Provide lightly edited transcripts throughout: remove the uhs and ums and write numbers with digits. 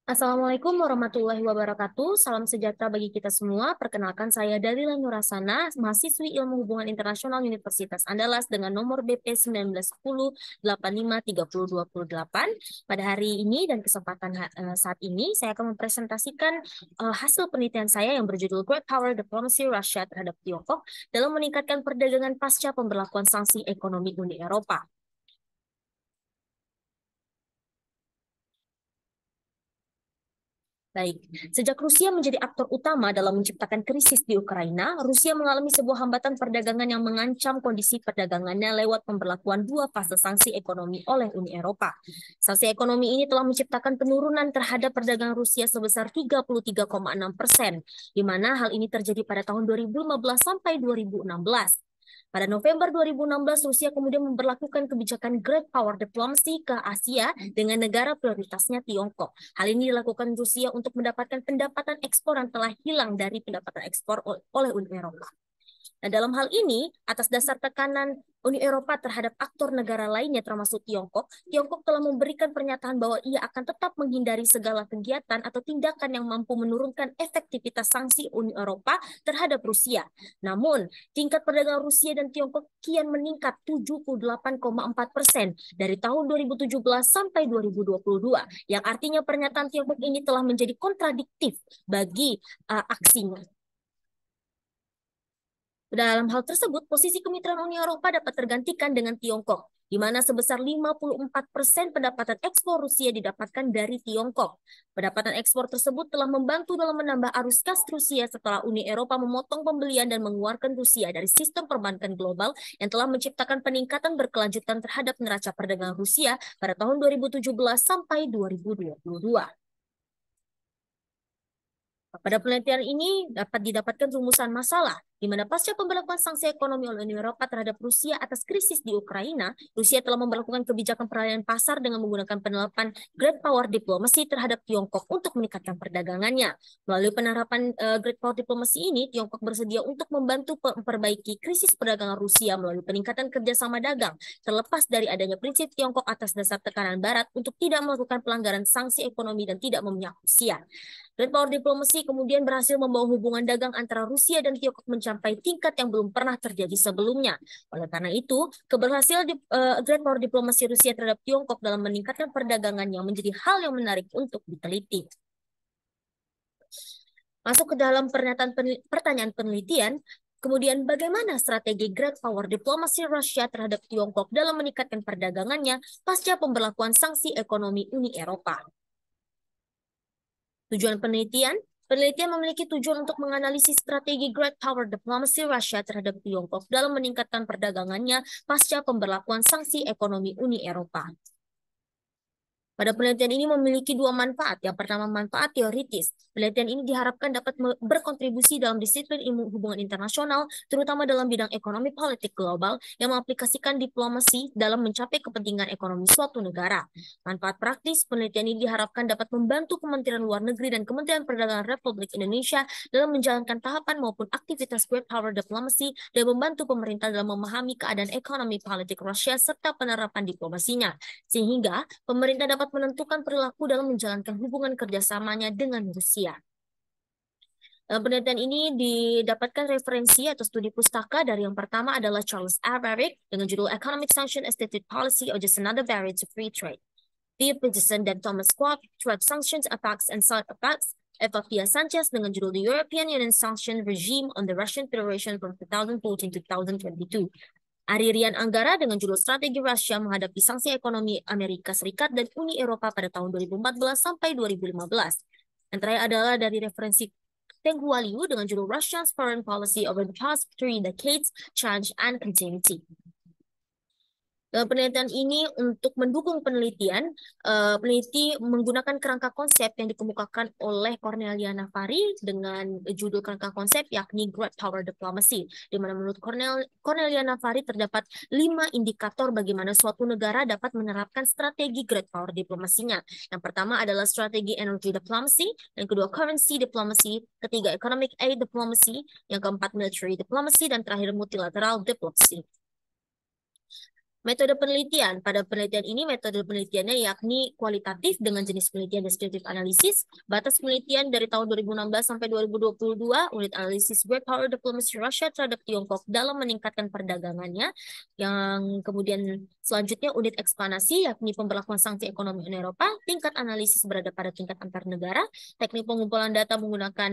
Assalamualaikum warahmatullahi wabarakatuh. Salam sejahtera bagi kita semua. Perkenalkan saya Dalila Nurasana, mahasiswi Ilmu Hubungan Internasional Universitas Andalas dengan nomor BP 1910-85-3028. Pada hari ini dan kesempatan saat ini, saya akan mempresentasikan hasil penelitian saya yang berjudul Great Power Diplomacy Russia terhadap Tiongkok dalam meningkatkan perdagangan pasca pemberlakuan sanksi ekonomi Uni Eropa. Baik, sejak Rusia menjadi aktor utama dalam menciptakan krisis di Ukraina, Rusia mengalami sebuah hambatan perdagangan yang mengancam kondisi perdagangannya lewat pemberlakuan dua fase sanksi ekonomi oleh Uni Eropa. Sanksi ekonomi ini telah menciptakan penurunan terhadap perdagangan Rusia sebesar 33,6%, di mana hal ini terjadi pada tahun 2015 sampai 2016. Pada November 2016, Rusia kemudian memberlakukan kebijakan Great Power Diplomacy ke Asia dengan negara prioritasnya Tiongkok. Hal ini dilakukan Rusia untuk mendapatkan pendapatan ekspor yang telah hilang dari pendapatan ekspor oleh Uni Eropa. Nah, dalam hal ini, atas dasar tekanan Uni Eropa terhadap aktor negara lainnya termasuk Tiongkok, Tiongkok telah memberikan pernyataan bahwa ia akan tetap menghindari segala kegiatan atau tindakan yang mampu menurunkan efektivitas sanksi Uni Eropa terhadap Rusia. Namun, tingkat perdagangan Rusia dan Tiongkok kian meningkat 78,4% dari tahun 2017 sampai 2022, yang artinya pernyataan Tiongkok ini telah menjadi kontradiktif bagi aksinya. Dalam hal tersebut, posisi kemitraan Uni Eropa dapat tergantikan dengan Tiongkok, di mana sebesar 54% pendapatan ekspor Rusia didapatkan dari Tiongkok. Pendapatan ekspor tersebut telah membantu dalam menambah arus kas Rusia setelah Uni Eropa memotong pembelian dan mengeluarkan Rusia dari sistem perbankan global yang telah menciptakan peningkatan berkelanjutan terhadap neraca perdagangan Rusia pada tahun 2017 sampai 2022. Pada penelitian ini dapat didapatkan rumusan masalah, di mana pasca pemberlakuan sanksi ekonomi oleh Uni Eropa terhadap Rusia atas krisis di Ukraina, Rusia telah memperlakukan kebijakan peralihan pasar dengan menggunakan penerapan Great Power Diplomacy terhadap Tiongkok untuk meningkatkan perdagangannya. Melalui penerapan Great Power Diplomacy ini, Tiongkok bersedia untuk membantu memperbaiki krisis perdagangan Rusia melalui peningkatan kerjasama dagang, terlepas dari adanya prinsip Tiongkok atas dasar tekanan Barat untuk tidak melakukan pelanggaran sanksi ekonomi dan tidak memihak Rusia. Great Power Diplomacy kemudian berhasil membawa hubungan dagang antara Rusia dan Tiongkok mencapai tingkat yang belum pernah terjadi sebelumnya. Oleh karena itu, keberhasilan Great Power Diplomacy Rusia terhadap Tiongkok dalam meningkatkan perdagangan yang menjadi hal yang menarik untuk diteliti. Masuk ke dalam pertanyaan penelitian, kemudian bagaimana strategi Great Power Diplomacy Rusia terhadap Tiongkok dalam meningkatkan perdagangannya pasca pemberlakuan sanksi ekonomi Uni Eropa? Tujuan penelitian memiliki tujuan untuk menganalisis strategi Great Power Diplomacy Rusia terhadap Tiongkok dalam meningkatkan perdagangannya pasca pemberlakuan sanksi ekonomi Uni Eropa. Pada penelitian ini memiliki dua manfaat. Yang pertama, manfaat teoritis. Penelitian ini diharapkan dapat berkontribusi dalam disiplin ilmu hubungan internasional, terutama dalam bidang ekonomi politik global, yang mengaplikasikan diplomasi dalam mencapai kepentingan ekonomi suatu negara. Manfaat praktis, penelitian ini diharapkan dapat membantu Kementerian Luar Negeri dan Kementerian Perdagangan Republik Indonesia dalam menjalankan tahapan maupun aktivitas Great Power Diplomacy dan membantu pemerintah dalam memahami keadaan ekonomi politik Rusia serta penerapan diplomasinya. Sehingga pemerintah dapat menentukan perilaku dalam menjalankan hubungan kerjasamanya dengan Rusia. Dalam penelitian ini didapatkan referensi atau studi pustaka dari yang pertama adalah Charles R. Barrick dengan judul Economic Sanction as Stated Policy or Just Another Barrier to Free Trade. Theo Peterson dan Thomas Schwab, Trade Sanctions, Effects and Side Effects. Eva Pia Sanchez dengan judul The European Union Sanction Regime on the Russian Federation from 2014 to 2022. Ari Rian Anggara dengan judul Strategi Rusia menghadapi sanksi ekonomi Amerika Serikat dan Uni Eropa pada tahun 2014 sampai 2015. Yang terakhir adalah dari referensi Teng Hua Liu dengan judul Russia's Foreign Policy over the Past 3 Decades, Change and Continuity. Dalam penelitian ini untuk mendukung penelitian, peneliti menggunakan kerangka konsep yang dikemukakan oleh Cornelia Navari dengan judul kerangka konsep yakni Great Power Diplomacy, di mana menurut Cornelia Navari terdapat 5 indikator bagaimana suatu negara dapat menerapkan strategi Great Power diplomasinya. Yang pertama adalah strategi Energy Diplomacy, yang kedua Currency Diplomacy, ketiga Economic Aid Diplomacy, yang keempat Military Diplomacy, dan terakhir Multilateral Diplomacy. Metode penelitian. Pada penelitian ini, metode penelitiannya yakni kualitatif dengan jenis penelitian deskriptif analisis. Batas penelitian dari tahun 2016 sampai 2022, unit analisis great power diplomacy Rusia terhadap Tiongkok dalam meningkatkan perdagangannya. Yang kemudian selanjutnya unit eksplanasi, yakni pemberlakuan sanksi ekonomi Uni Eropa. Tingkat analisis berada pada tingkat antar negara. Teknik pengumpulan data menggunakan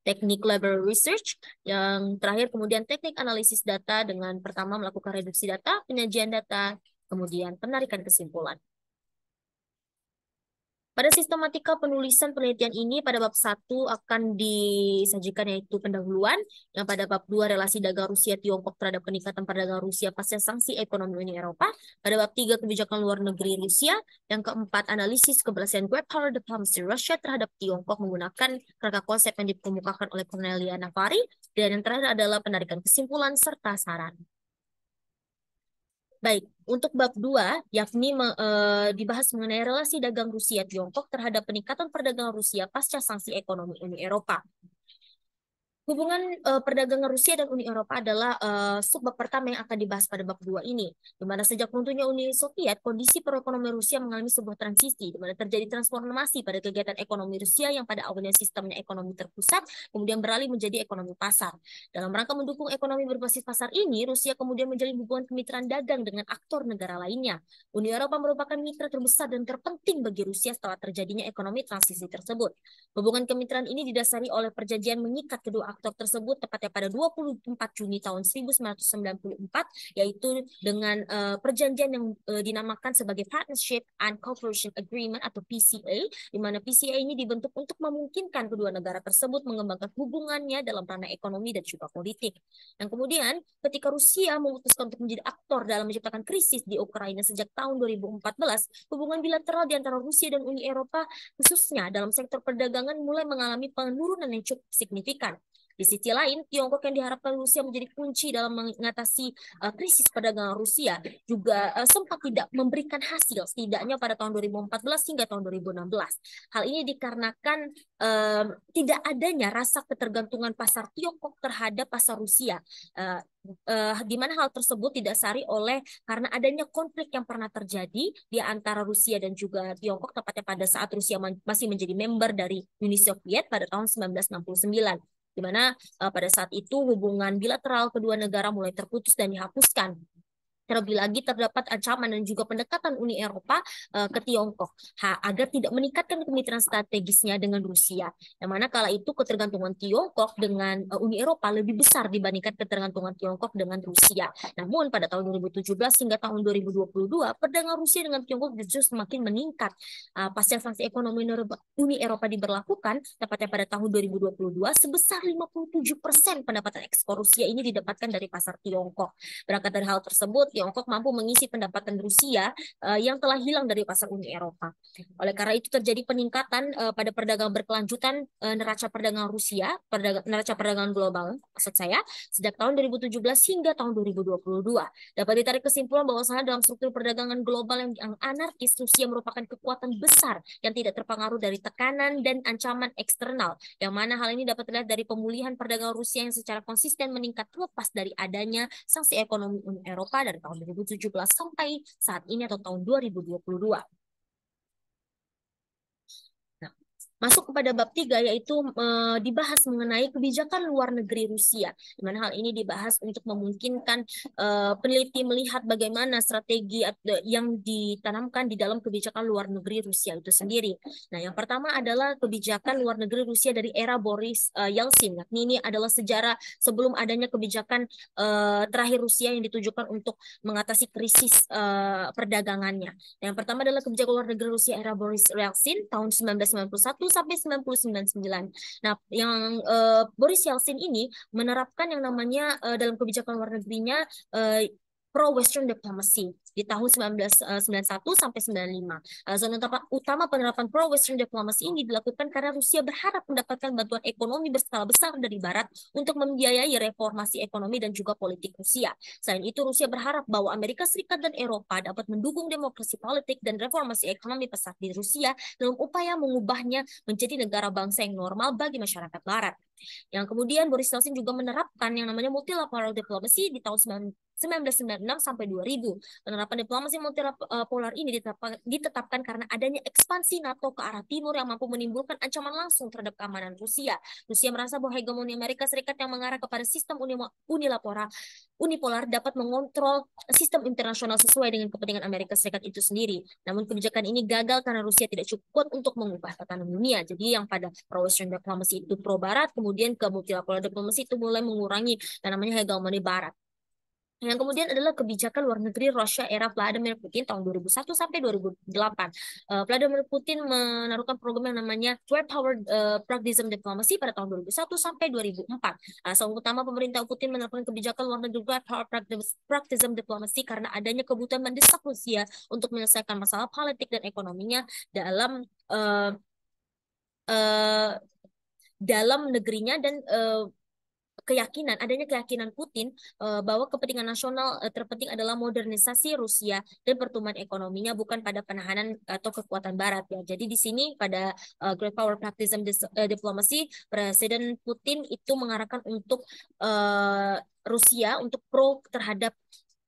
teknik library research. Yang terakhir kemudian teknik analisis data dengan pertama melakukan reduksi data, penyajian data, kemudian penarikan kesimpulan. Pada sistematika penulisan penelitian ini, pada bab 1 akan disajikan yaitu pendahuluan, yang pada bab 2 relasi dagang Rusia-Tiongkok terhadap peningkatan perdagangan Rusia pasca sanksi ekonomi Uni Eropa, pada bab 3 kebijakan luar negeri Rusia, yang keempat analisis keberhasilan great power diplomacy Rusia terhadap Tiongkok menggunakan kerangka konsep yang dikemukakan oleh Cornelia Navari, dan yang terakhir adalah penarikan kesimpulan serta saran. Baik, untuk bab 2, yakni dibahas mengenai relasi dagang Rusia-Tiongkok terhadap peningkatan perdagangan Rusia pasca sanksi ekonomi Uni Eropa. Hubungan perdagangan Rusia dan Uni Eropa adalah subbab pertama yang akan dibahas pada bab 2 ini, di mana sejak runtuhnya Uni Soviet, kondisi perekonomian Rusia mengalami sebuah transisi, di mana terjadi transformasi pada kegiatan ekonomi Rusia yang pada awalnya sistemnya ekonomi terpusat, kemudian beralih menjadi ekonomi pasar. Dalam rangka mendukung ekonomi berbasis pasar ini, Rusia kemudian menjalin hubungan kemitraan dagang dengan aktor negara lainnya. Uni Eropa merupakan mitra terbesar dan terpenting bagi Rusia setelah terjadinya ekonomi transisi tersebut. Hubungan kemitraan ini didasari oleh perjanjian mengikat kedua aktor tersebut tepatnya pada 24 Juni tahun 1994, yaitu dengan perjanjian yang dinamakan sebagai Partnership and Cooperation Agreement atau PCA, di mana PCA ini dibentuk untuk memungkinkan kedua negara tersebut mengembangkan hubungannya dalam ranah ekonomi dan juga politik. Dan kemudian ketika Rusia memutuskan untuk menjadi aktor dalam menciptakan krisis di Ukraina sejak tahun 2014, hubungan bilateral di antara Rusia dan Uni Eropa khususnya dalam sektor perdagangan mulai mengalami penurunan yang cukup signifikan. Di sisi lain, Tiongkok yang diharapkan Rusia menjadi kunci dalam mengatasi krisis perdagangan Rusia juga sempat tidak memberikan hasil, setidaknya pada tahun 2014 hingga tahun 2016. Hal ini dikarenakan tidak adanya rasa ketergantungan pasar Tiongkok terhadap pasar Rusia. Di mana hal tersebut didasari oleh karena adanya konflik yang pernah terjadi di antara Rusia dan juga Tiongkok, tepatnya pada saat Rusia masih menjadi member dari Uni Soviet pada tahun 1969. Di mana pada saat itu hubungan bilateral kedua negara mulai terputus dan dihapuskan. Terlebih lagi terdapat ancaman dan juga pendekatan Uni Eropa ke Tiongkok agar tidak meningkatkan kemitraan strategisnya dengan Rusia. Yang mana kala itu ketergantungan Tiongkok dengan Uni Eropa lebih besar dibandingkan ketergantungan Tiongkok dengan Rusia. Namun pada tahun 2017 hingga tahun 2022, perdagangan Rusia dengan Tiongkok justru semakin meningkat. Pasca sanksi ekonomi Uni Eropa diberlakukan, tepatnya pada tahun 2022, sebesar 57% pendapatan ekspor Rusia ini didapatkan dari pasar Tiongkok. Berangkat dari hal tersebut, Tiongkok mampu mengisi pendapatan Rusia yang telah hilang dari pasar Uni Eropa. Oleh karena itu terjadi peningkatan pada perdagangan berkelanjutan neraca perdagangan Rusia, neraca perdagangan global, maksud saya, sejak tahun 2017 hingga tahun 2022. Dapat ditarik kesimpulan bahwasanya dalam struktur perdagangan global yang anarkis, Rusia merupakan kekuatan besar yang tidak terpengaruh dari tekanan dan ancaman eksternal, yang mana hal ini dapat dilihat dari pemulihan perdagangan Rusia yang secara konsisten meningkat terlepas dari adanya sanksi ekonomi Uni Eropa dari tahun 2017 sampai saat ini atau tahun 2022. Masuk kepada bab 3 yaitu dibahas mengenai kebijakan luar negeri Rusia. Di mana hal ini dibahas untuk memungkinkan peneliti melihat bagaimana strategi yang ditanamkan di dalam kebijakan luar negeri Rusia itu sendiri. Nah, yang pertama adalah kebijakan luar negeri Rusia dari era Boris Yeltsin. Ini adalah sejarah sebelum adanya kebijakan terakhir Rusia yang ditujukan untuk mengatasi krisis perdagangannya. Yang pertama adalah kebijakan luar negeri Rusia era Boris Yeltsin tahun 1991 sampai 1999. Nah, yang Boris Yeltsin ini menerapkan yang namanya dalam kebijakan luar negerinya pro-Western diplomacy di tahun 1991 sampai 95. Alasan utama penerapan pro-Western diplomacy ini dilakukan karena Rusia berharap mendapatkan bantuan ekonomi berskala besar dari Barat untuk membiayai reformasi ekonomi dan juga politik Rusia. Selain itu, Rusia berharap bahwa Amerika Serikat dan Eropa dapat mendukung demokrasi politik dan reformasi ekonomi pesat di Rusia dalam upaya mengubahnya menjadi negara bangsa yang normal bagi masyarakat Barat. Yang kemudian Boris Yeltsin juga menerapkan yang namanya multilateral diplomacy di tahun 1996 sampai 2000. Penerapan diplomasi multipolar ini ditetapkan karena adanya ekspansi NATO ke arah timur yang mampu menimbulkan ancaman langsung terhadap keamanan Rusia. Rusia merasa bahwa hegemoni Amerika Serikat yang mengarah kepada sistem unipolar dapat mengontrol sistem internasional sesuai dengan kepentingan Amerika Serikat itu sendiri. Namun kebijakan ini gagal karena Rusia tidak cukup kuat untuk mengubah tatanan dunia. Jadi yang pada pro-Western diplomacy itu pro-Barat, kemudian ke multilateral diplomacy itu mulai mengurangi yang namanya hegemoni Barat. Yang kemudian adalah kebijakan luar negeri Rusia era Vladimir Putin tahun 2001 sampai 2008. Vladimir Putin menaruhkan program yang namanya Great Power Pragmatism Diplomacy pada tahun 2001 sampai 2004. Alasan utama pemerintah Putin menerapkan kebijakan luar negeri Great Power Pragmatism Diplomacy karena adanya kebutuhan mendesak Rusia untuk menyelesaikan masalah politik dan ekonominya dalam dalam negerinya dan adanya keyakinan Putin bahwa kepentingan nasional terpenting adalah modernisasi Rusia dan pertumbuhan ekonominya, bukan pada penahanan atau kekuatan Barat ya. Jadi di sini pada Great Power Pragmatism Diplomacy, Presiden Putin itu mengarahkan untuk Rusia untuk pro terhadap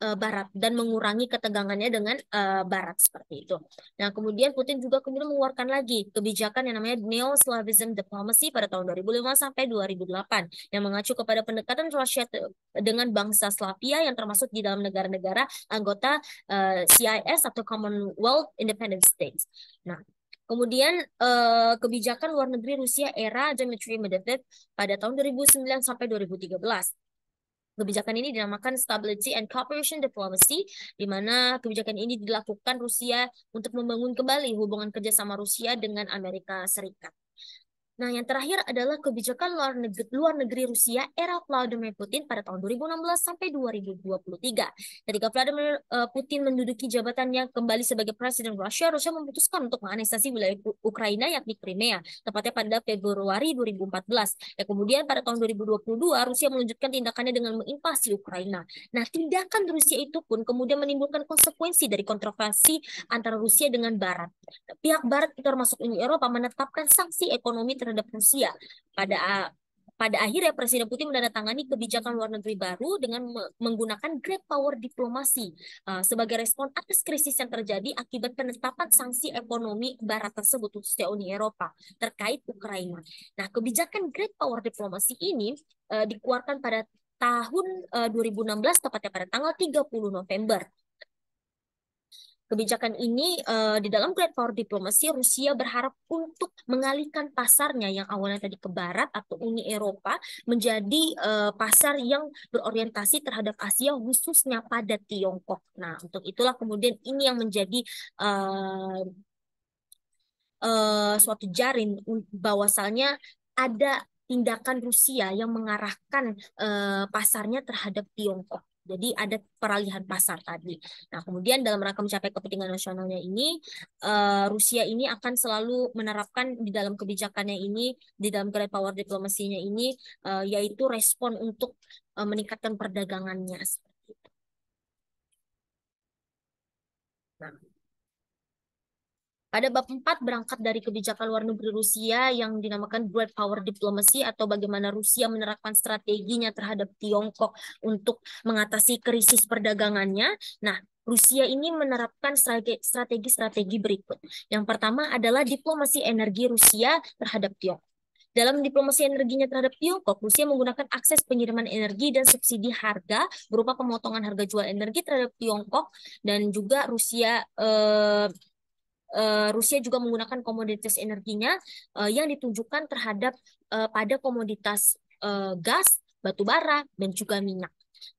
Barat dan mengurangi ketegangannya dengan Barat seperti itu. Nah, kemudian Putin juga kemudian mengeluarkan lagi kebijakan yang namanya Neo-Slavism Diplomacy pada tahun 2005 sampai 2008 yang mengacu kepada pendekatan Rusia dengan bangsa Slavia yang termasuk di dalam negara-negara anggota CIS atau Commonwealth Independent States. Nah, kemudian kebijakan luar negeri Rusia era Dmitry Medvedev pada tahun 2009 sampai 2013. Kebijakan ini dinamakan Stability and Cooperation Diplomacy, di mana kebijakan ini dilakukan Rusia untuk membangun kembali hubungan kerjasama Rusia dengan Amerika Serikat. Nah, yang terakhir adalah kebijakan luar negeri Rusia era Vladimir Putin pada tahun 2016 sampai 2023. Ketika Vladimir Putin menduduki jabatannya kembali sebagai Presiden Rusia, Rusia memutuskan untuk menganeksasi wilayah Ukraina yakni Crimea, tepatnya pada Februari 2014. Dan kemudian pada tahun 2022, Rusia melanjutkan tindakannya dengan menginvasi Ukraina. Nah, tindakan Rusia itu pun kemudian menimbulkan konsekuensi dari kontroversi antara Rusia dengan Barat. Pihak Barat termasuk Uni Eropa menetapkan sanksi ekonomi terhadap Rusia. Pada akhirnya Presiden Putin menandatangani kebijakan luar negeri baru dengan menggunakan Great Power Diplomacy sebagai respon atas krisis yang terjadi akibat penetapan sanksi ekonomi Barat tersebut, khususnya Uni Eropa terkait Ukraina. Nah, kebijakan Great Power Diplomacy ini dikeluarkan pada tahun 2016, tepatnya pada tanggal 30 November. Kebijakan ini di dalam Great Power Diplomacy, Rusia berharap untuk mengalihkan pasarnya yang awalnya tadi ke Barat atau Uni Eropa menjadi pasar yang berorientasi terhadap Asia, khususnya pada Tiongkok. Nah, untuk itulah kemudian ini yang menjadi suatu jaring bahwasannya ada tindakan Rusia yang mengarahkan pasarnya terhadap Tiongkok. Jadi ada peralihan pasar tadi. Nah, kemudian dalam rangka mencapai kepentingan nasionalnya ini, Rusia ini akan selalu menerapkan di dalam kebijakannya ini, di dalam Great Power Diplomasinya ini, yaitu respon untuk meningkatkan perdagangannya. Nah, pada bab 4 berangkat dari kebijakan luar negeri Rusia yang dinamakan Great Power Diplomacy atau bagaimana Rusia menerapkan strateginya terhadap Tiongkok untuk mengatasi krisis perdagangannya. Nah, Rusia ini menerapkan strategi berikut. Yang pertama adalah diplomasi energi Rusia terhadap Tiongkok. Dalam diplomasi energinya terhadap Tiongkok, Rusia menggunakan akses pengiriman energi dan subsidi harga berupa pemotongan harga jual energi terhadap Tiongkok, dan juga Rusia juga menggunakan komoditas energinya yang ditujukan terhadap pada komoditas gas, batu bara, dan juga minyak.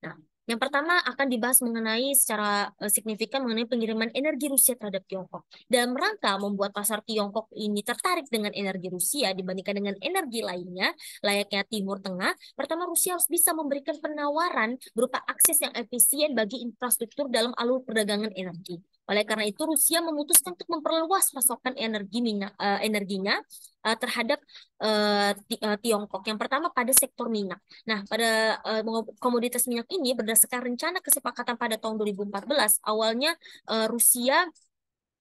Nah, yang pertama akan dibahas mengenai secara signifikan mengenai pengiriman energi Rusia terhadap Tiongkok. Dalam rangka membuat pasar Tiongkok ini tertarik dengan energi Rusia dibandingkan dengan energi lainnya, layaknya Timur Tengah, pertama Rusia harus bisa memberikan penawaran berupa akses yang efisien bagi infrastruktur dalam alur perdagangan energi. Oleh karena itu, Rusia memutuskan untuk memperluas pasokan energinya terhadap Tiongkok. Yang pertama pada sektor minyak. Nah, pada komoditas minyak ini berdasarkan rencana kesepakatan pada tahun 2014, awalnya Rusia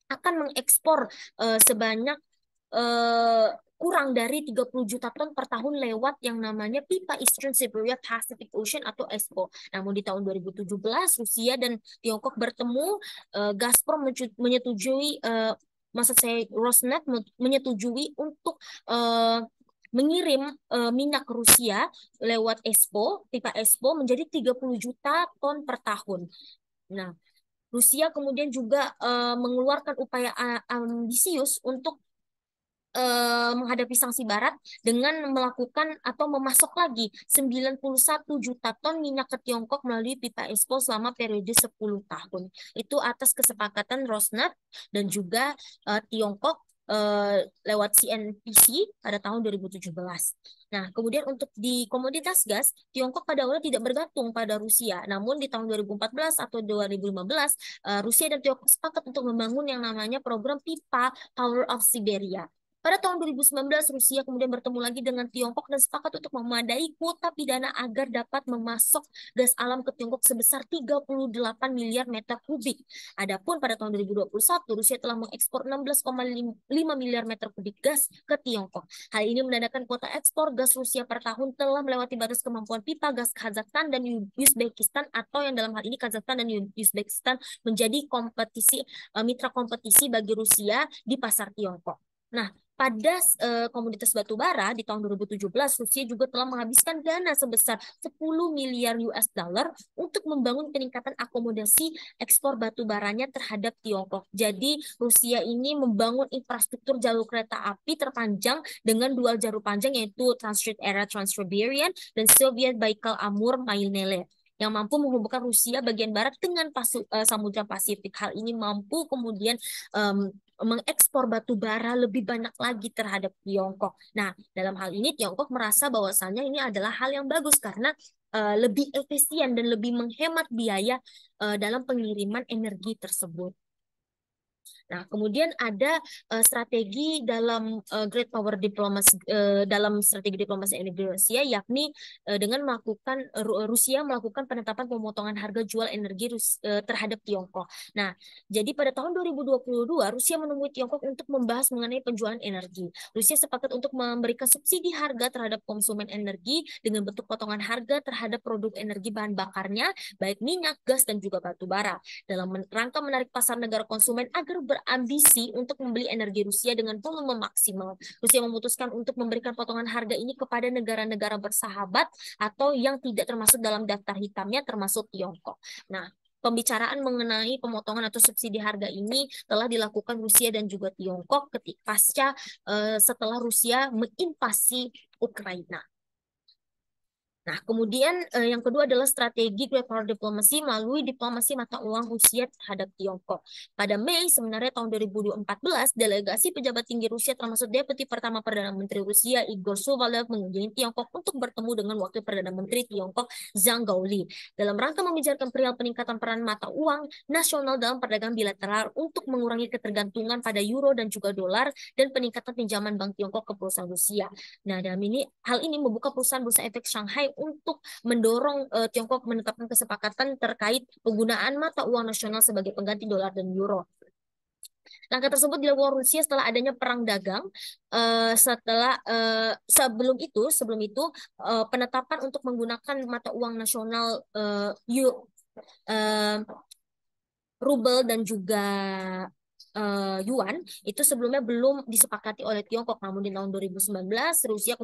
akan mengekspor sebanyak kurang dari 30 juta ton per tahun lewat yang namanya pipa Eastern Siberia Pacific Ocean atau ESPO. Namun di tahun 2017 Rusia dan Tiongkok bertemu, Gazprom menyetujui, maksud saya Rosneft menyetujui untuk mengirim minyak ke Rusia lewat ESPO, pipa ESPO menjadi 30 juta ton per tahun. Nah, Rusia kemudian juga mengeluarkan upaya ambisius untuk menghadapi sanksi Barat dengan melakukan atau memasok lagi 91 juta ton minyak ke Tiongkok melalui pipa ekspor selama periode 10 tahun. Itu atas kesepakatan Rosneft dan juga Tiongkok lewat CNPC pada tahun 2017. Nah, kemudian untuk di komoditas gas, Tiongkok pada awalnya tidak bergantung pada Rusia. Namun di tahun 2014 atau 2015, Rusia dan Tiongkok sepakat untuk membangun yang namanya program pipa Power of Siberia. Pada tahun 2019, Rusia kemudian bertemu lagi dengan Tiongkok dan sepakat untuk memadai kuota pidana agar dapat memasok gas alam ke Tiongkok sebesar 38 miliar meter kubik. Adapun pada tahun 2021, Rusia telah mengekspor 16,5 miliar meter kubik gas ke Tiongkok. Hal ini menandakan kuota ekspor gas Rusia per tahun telah melewati batas kemampuan pipa gas Kazakhstan dan Uzbekistan, atau yang dalam hal ini Kazakhstan dan Uzbekistan menjadi mitra kompetisi bagi Rusia di pasar Tiongkok. Nah, pada komoditas batu bara di tahun 2017, Rusia juga telah menghabiskan dana sebesar 10 miliar US dollar untuk membangun peningkatan akomodasi ekspor batu baranya terhadap Tiongkok. Jadi Rusia ini membangun infrastruktur jalur kereta api terpanjang dengan dual jalur panjang, yaitu Transit Era Trans-Siberian dan Soviet Baikal-Amur-Maynilad, yang mampu menghubungkan Rusia bagian barat dengan Samudra Pasifik. Hal ini mampu kemudian mengekspor batu bara lebih banyak lagi terhadap Tiongkok. Nah, dalam hal ini Tiongkok merasa bahwasannya ini adalah hal yang bagus karena lebih efisien dan lebih menghemat biaya dalam pengiriman energi tersebut. Nah, kemudian ada strategi dalam Great Power Diplomacy, dalam strategi diplomasi energi Rusia, yakni dengan melakukan Rusia melakukan penetapan pemotongan harga jual energi terhadap Tiongkok. Nah, jadi pada tahun 2022 Rusia menemui Tiongkok untuk membahas mengenai penjualan energi. Rusia sepakat untuk memberikan subsidi harga terhadap konsumen energi dengan bentuk potongan harga terhadap produk energi bahan bakarnya, baik minyak, gas, dan juga batu bara, dalam rangka menarik pasar negara konsumen agar berambisi untuk membeli energi Rusia dengan volume maksimal. Rusia memutuskan untuk memberikan potongan harga ini kepada negara-negara bersahabat atau yang tidak termasuk dalam daftar hitamnya, termasuk Tiongkok. Nah, pembicaraan mengenai pemotongan atau subsidi harga ini telah dilakukan Rusia dan juga Tiongkok pasca setelah Rusia menginvasi Ukraina. Nah, kemudian yang kedua adalah strategi Great Power Diplomacy melalui diplomasi mata uang Rusia terhadap Tiongkok. Pada Mei sebenarnya tahun 2014, delegasi pejabat tinggi Rusia termasuk Deputi Pertama Perdana Menteri Rusia Igor Shuvalev mengunjungi Tiongkok untuk bertemu dengan Wakil Perdana Menteri Tiongkok Zhang Gaoli dalam rangka membicarakan perihal peningkatan peran mata uang nasional dalam perdagangan bilateral untuk mengurangi ketergantungan pada euro dan juga dolar dan peningkatan pinjaman Bank Tiongkok ke perusahaan Rusia. Nah, hal ini membuka perusahaan Bursa Efek Shanghai untuk mendorong Tiongkok menetapkan kesepakatan terkait penggunaan mata uang nasional sebagai pengganti dolar dan euro. Langkah tersebut dilakukan Rusia setelah adanya perang dagang. Sebelum itu penetapan untuk menggunakan mata uang nasional rubel dan juga yuan itu sebelumnya belum disepakati oleh Tiongkok. Namun di tahun 2019 Rusia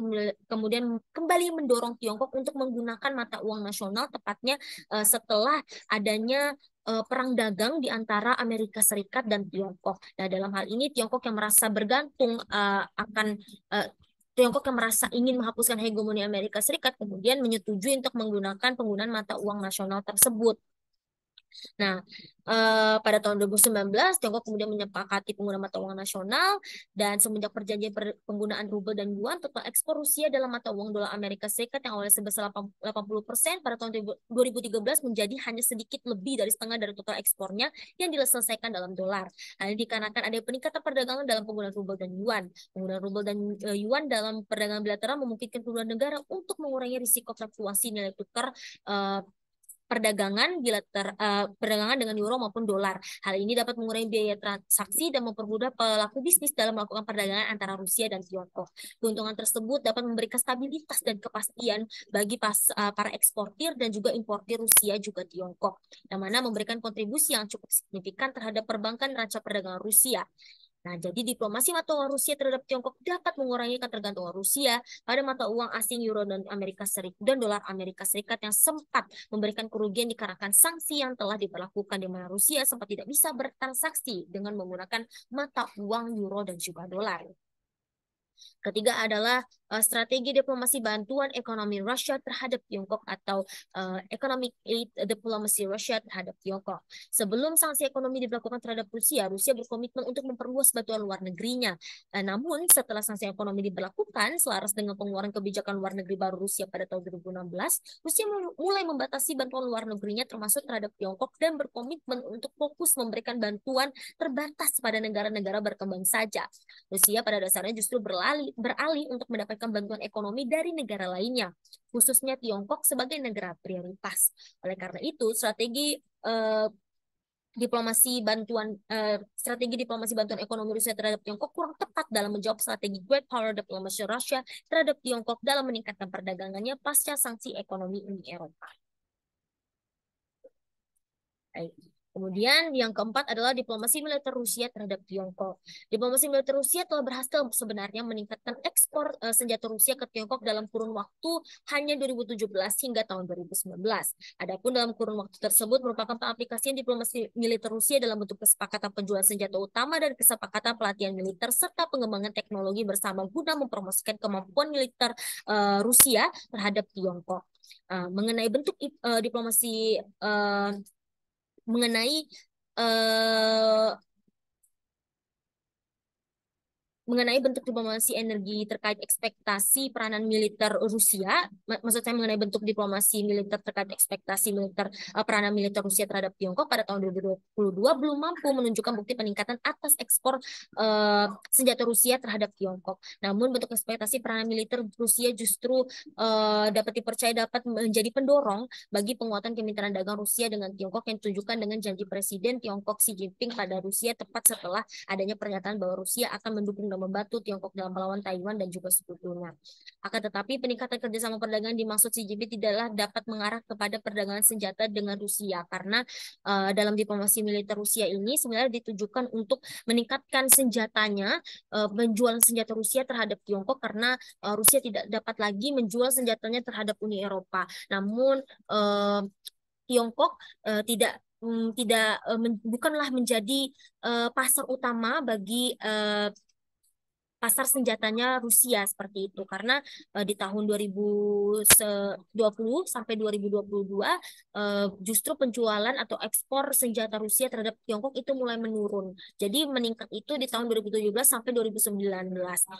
kemudian kembali mendorong Tiongkok untuk menggunakan mata uang nasional, tepatnya setelah adanya perang dagang di antara Amerika Serikat dan Tiongkok. Nah, dalam hal ini Tiongkok yang merasa bergantung Tiongkok yang merasa ingin menghapuskan hegemoni Amerika Serikat kemudian menyetujui untuk menggunakan penggunaan mata uang nasional tersebut. Nah, pada tahun 2019, Tiongkok kemudian menyepakati penggunaan mata uang nasional, dan semenjak perjanjian penggunaan rubel dan yuan, total ekspor Rusia dalam mata uang dolar Amerika Serikat yang awalnya sebesar 80% pada tahun 2013 menjadi hanya sedikit lebih dari setengah dari total ekspornya yang diselesaikan dalam dolar. Hal ini dikarenakan ada peningkatan perdagangan dalam penggunaan rubel dan yuan. Penggunaan rubel dan yuan dalam perdagangan bilateral memungkinkan kedua negara untuk mengurangi risiko fluktuasi nilai tukar perdagangan dengan euro maupun dolar. Hal ini dapat mengurangi biaya transaksi dan mempermudah pelaku bisnis dalam melakukan perdagangan antara Rusia dan Tiongkok. Keuntungan tersebut dapat memberikan stabilitas dan kepastian bagi para eksportir dan juga importir Rusia juga Tiongkok, yang mana memberikan kontribusi yang cukup signifikan terhadap perbankan neraca perdagangan Rusia. Nah, jadi diplomasi mata uang Rusia terhadap Tiongkok dapat mengurangi ketergantungan Rusia pada mata uang asing euro dan Amerika Serikat dan dolar Amerika Serikat yang sempat memberikan kerugian dikarenakan sanksi yang telah diberlakukan, di mana Rusia sempat tidak bisa bertransaksi dengan menggunakan mata uang euro dan juga dolar. Ketiga adalah strategi diplomasi bantuan ekonomi Rusia terhadap Tiongkok atau economic aid diplomacy Rusia terhadap Tiongkok. Sebelum sanksi ekonomi diberlakukan terhadap Rusia, Rusia berkomitmen untuk memperluas bantuan luar negerinya. Namun setelah sanksi ekonomi diberlakukan, selaras dengan pengeluaran kebijakan luar negeri baru Rusia pada tahun 2016, Rusia mulai membatasi bantuan luar negerinya termasuk terhadap Tiongkok dan berkomitmen untuk fokus memberikan bantuan terbatas pada negara-negara berkembang saja. Rusia pada dasarnya justru beralih untuk mendapatkan bantuan ekonomi dari negara lainnya, khususnya Tiongkok sebagai negara prioritas. Oleh karena itu, strategi diplomasi bantuan ekonomi Rusia terhadap Tiongkok kurang tepat dalam menjawab strategi Great Power Diplomacy Rusia terhadap Tiongkok dalam meningkatkan perdagangannya pasca sanksi ekonomi Uni Eropa. Baik. Kemudian yang keempat adalah diplomasi militer Rusia terhadap Tiongkok. Diplomasi militer Rusia telah berhasil sebenarnya meningkatkan ekspor senjata Rusia ke Tiongkok dalam kurun waktu hanya 2017 hingga tahun 2019. Adapun dalam kurun waktu tersebut merupakan pengaplikasian diplomasi militer Rusia dalam bentuk kesepakatan penjualan senjata utama dan kesepakatan pelatihan militer serta pengembangan teknologi bersama guna mempromosikan kemampuan militer Rusia terhadap Tiongkok. Mengenai bentuk diplomasi mengenai uh, mengenai bentuk diplomasi energi terkait ekspektasi peranan militer Rusia, maksud saya mengenai bentuk diplomasi militer terkait ekspektasi peranan militer Rusia terhadap Tiongkok pada tahun 2022 belum mampu menunjukkan bukti peningkatan atas ekspor senjata Rusia terhadap Tiongkok. Namun bentuk ekspektasi peranan militer Rusia justru dapat dipercaya dapat menjadi pendorong bagi penguatan kemitraan dagang Rusia dengan Tiongkok yang ditujukan dengan janji Presiden Tiongkok Xi Jinping pada Rusia tepat setelah adanya pernyataan bahwa Rusia akan mendukung dan membantu Tiongkok dalam melawan Taiwan dan juga sekutunya. Akan tetapi peningkatan kerjasama perdagangan dimaksud Xi Jinping tidaklah dapat mengarah kepada perdagangan senjata dengan Rusia, karena dalam diplomasi militer Rusia ini sebenarnya ditujukan untuk meningkatkan senjatanya, menjual senjata Rusia terhadap Tiongkok, karena Rusia tidak dapat lagi menjual senjatanya terhadap Uni Eropa. Namun Tiongkok bukanlah menjadi pasar utama bagi pasar senjatanya Rusia seperti itu, karena di tahun 2020 sampai 2022 justru penjualan atau ekspor senjata Rusia terhadap Tiongkok itu mulai menurun. Jadi meningkat itu di tahun 2017 sampai 2019.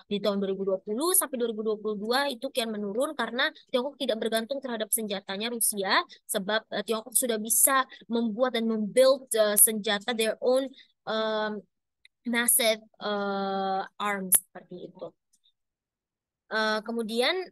Di tahun 2020 sampai 2022 itu kian menurun karena Tiongkok tidak bergantung terhadap senjatanya Rusia, sebab Tiongkok sudah bisa membuat dan membuild senjata their own massive arms seperti itu. Kemudian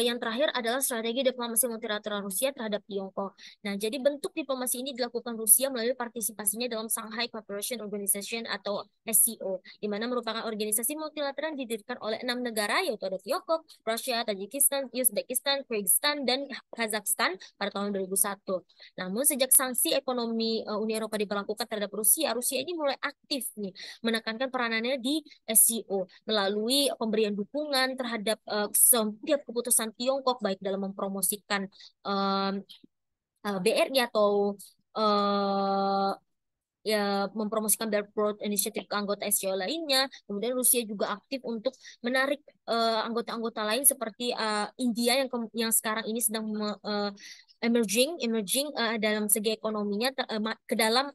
yang terakhir adalah strategi diplomasi multilateral Rusia terhadap Tiongkok. Nah, jadi bentuk diplomasi ini dilakukan Rusia melalui partisipasinya dalam Shanghai Cooperation Organization atau SCO, di mana merupakan organisasi multilateral yang didirikan oleh 6 negara, yaitu ada Tiongkok, Rusia, Tajikistan, Uzbekistan, Kyrgyzstan, dan Kazakhstan pada tahun 2001. Namun sejak sanksi ekonomi Uni Eropa diberlakukan terhadap Rusia, Rusia ini mulai aktif nih menekankan peranannya di SCO melalui pemberian dukungan terhadap setiap keputusan Tiongkok, baik dalam mempromosikan BRI atau ya mempromosikan Belt Road Initiative ke anggota SCO lainnya. Kemudian Rusia juga aktif untuk menarik anggota-anggota lain seperti India yang sekarang ini sedang emerging dalam segi ekonominya ke dalam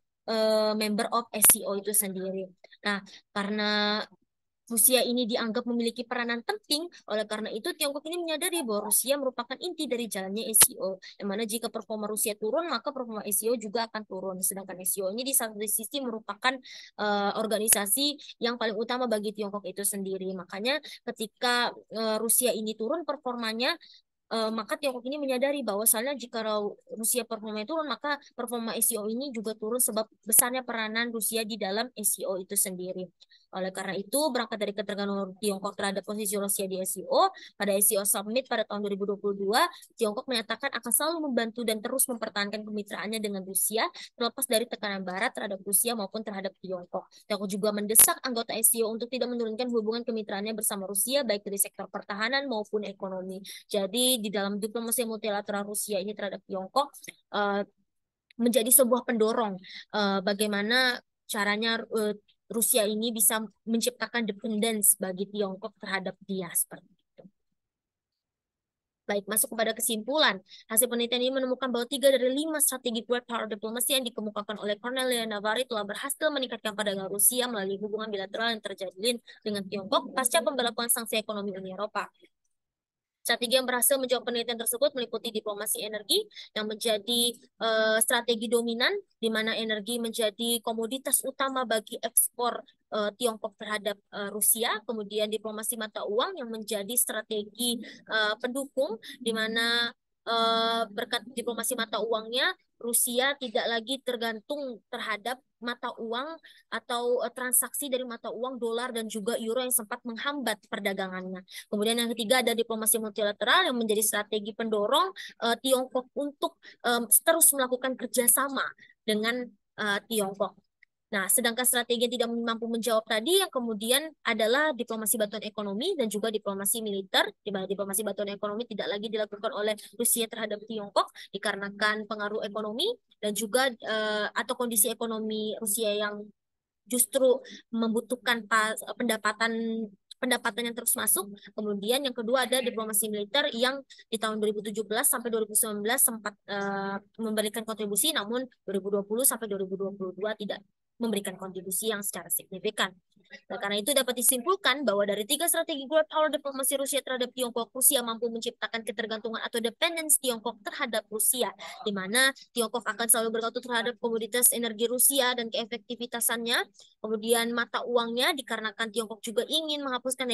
member of SCO itu sendiri. Nah, karena Rusia ini dianggap memiliki peranan penting, oleh karena itu Tiongkok ini menyadari bahwa Rusia merupakan inti dari jalannya SCO, yang mana jika performa Rusia turun, maka performa SCO juga akan turun. Sedangkan SCO ini di satu sisi merupakan organisasi yang paling utama bagi Tiongkok itu sendiri. Makanya ketika Rusia ini turun performanya, maka Tiongkok ini menyadari bahwasannya jika Rusia performanya turun, maka performa SCO ini juga turun sebab besarnya peranan Rusia di dalam SCO itu sendiri. Oleh karena itu, berangkat dari ketergantungan Tiongkok terhadap posisi Rusia di SCO, pada SCO Summit pada tahun 2022, Tiongkok menyatakan akan selalu membantu dan terus mempertahankan kemitraannya dengan Rusia, terlepas dari tekanan Barat terhadap Rusia maupun terhadap Tiongkok. Tiongkok juga mendesak anggota SCO untuk tidak menurunkan hubungan kemitraannya bersama Rusia, baik dari sektor pertahanan maupun ekonomi. Jadi, di dalam diplomasi multilateral Rusia ini terhadap Tiongkok, uh, menjadi sebuah pendorong bagaimana caranya Rusia ini bisa menciptakan dependence bagi Tiongkok terhadap dia seperti itu. Baik, masuk kepada kesimpulan. Hasil penelitian ini menemukan bahwa 3 dari 5 strategi Great Power Diplomacy yang dikemukakan oleh Cornelia Navarri telah berhasil meningkatkan perdagangan Rusia melalui hubungan bilateral yang terjalin dengan Tiongkok pasca pemberlakuan sanksi ekonomi Uni Eropa. Strategi yang berhasil menjawab penelitian tersebut meliputi diplomasi energi yang menjadi strategi dominan, di mana energi menjadi komoditas utama bagi ekspor Tiongkok terhadap Rusia. Kemudian diplomasi mata uang yang menjadi strategi pendukung, di mana berkat diplomasi mata uangnya, Rusia tidak lagi tergantung terhadap mata uang atau transaksi dari mata uang dolar dan juga euro yang sempat menghambat perdagangannya. Kemudian yang ketiga ada diplomasi multilateral yang menjadi strategi pendorong Tiongkok untuk terus melakukan kerjasama dengan Tiongkok. Nah, sedangkan strategi yang tidak mampu menjawab tadi yang kemudian adalah diplomasi bantuan ekonomi dan juga diplomasi militer, di mana diplomasi bantuan ekonomi tidak lagi dilakukan oleh Rusia terhadap Tiongkok dikarenakan pengaruh ekonomi dan juga atau kondisi ekonomi Rusia yang justru membutuhkan pendapatan pendapatan yang terus masuk. Kemudian yang kedua ada diplomasi militer yang di tahun 2017 sampai 2019 sempat memberikan kontribusi, namun 2020 sampai 2022 tidak memberikan kontribusi yang secara signifikan. Nah, karena itu dapat disimpulkan bahwa dari 3 strategi Great Power diplomasi Rusia terhadap Tiongkok, Rusia mampu menciptakan ketergantungan atau dependence Tiongkok terhadap Rusia, di mana Tiongkok akan selalu bergantung terhadap komoditas energi Rusia dan keefektivitasannya. Kemudian mata uangnya dikarenakan Tiongkok juga ingin menghapuskan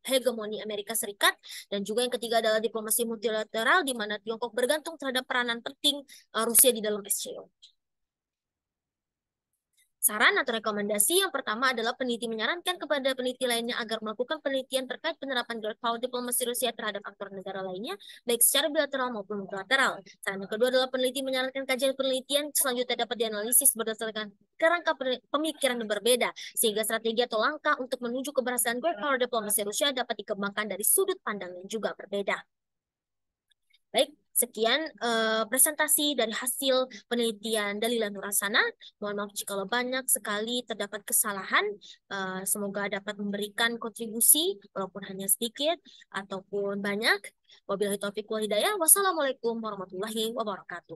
hegemoni Amerika Serikat. Dan juga yang ketiga adalah diplomasi multilateral, di mana Tiongkok bergantung terhadap peranan penting Rusia di dalam SCO. Saran atau rekomendasi yang pertama adalah peneliti menyarankan kepada peneliti lainnya agar melakukan penelitian terkait penerapan Great Power diplomasi Rusia terhadap aktor negara lainnya, baik secara bilateral maupun multilateral. Saran yang kedua adalah peneliti menyarankan kajian penelitian selanjutnya dapat dianalisis berdasarkan kerangka pemikiran yang berbeda, sehingga strategi atau langkah untuk menuju keberhasilan Great Power diplomasi Rusia dapat dikembangkan dari sudut pandang yang juga berbeda. Baik, sekian presentasi dari hasil penelitian Dalila Nurasana. Mohon maaf jika banyak sekali terdapat kesalahan. Semoga dapat memberikan kontribusi, walaupun hanya sedikit ataupun banyak. Wabillahi taufiq wal hidayah. Wassalamualaikum warahmatullahi wabarakatuh.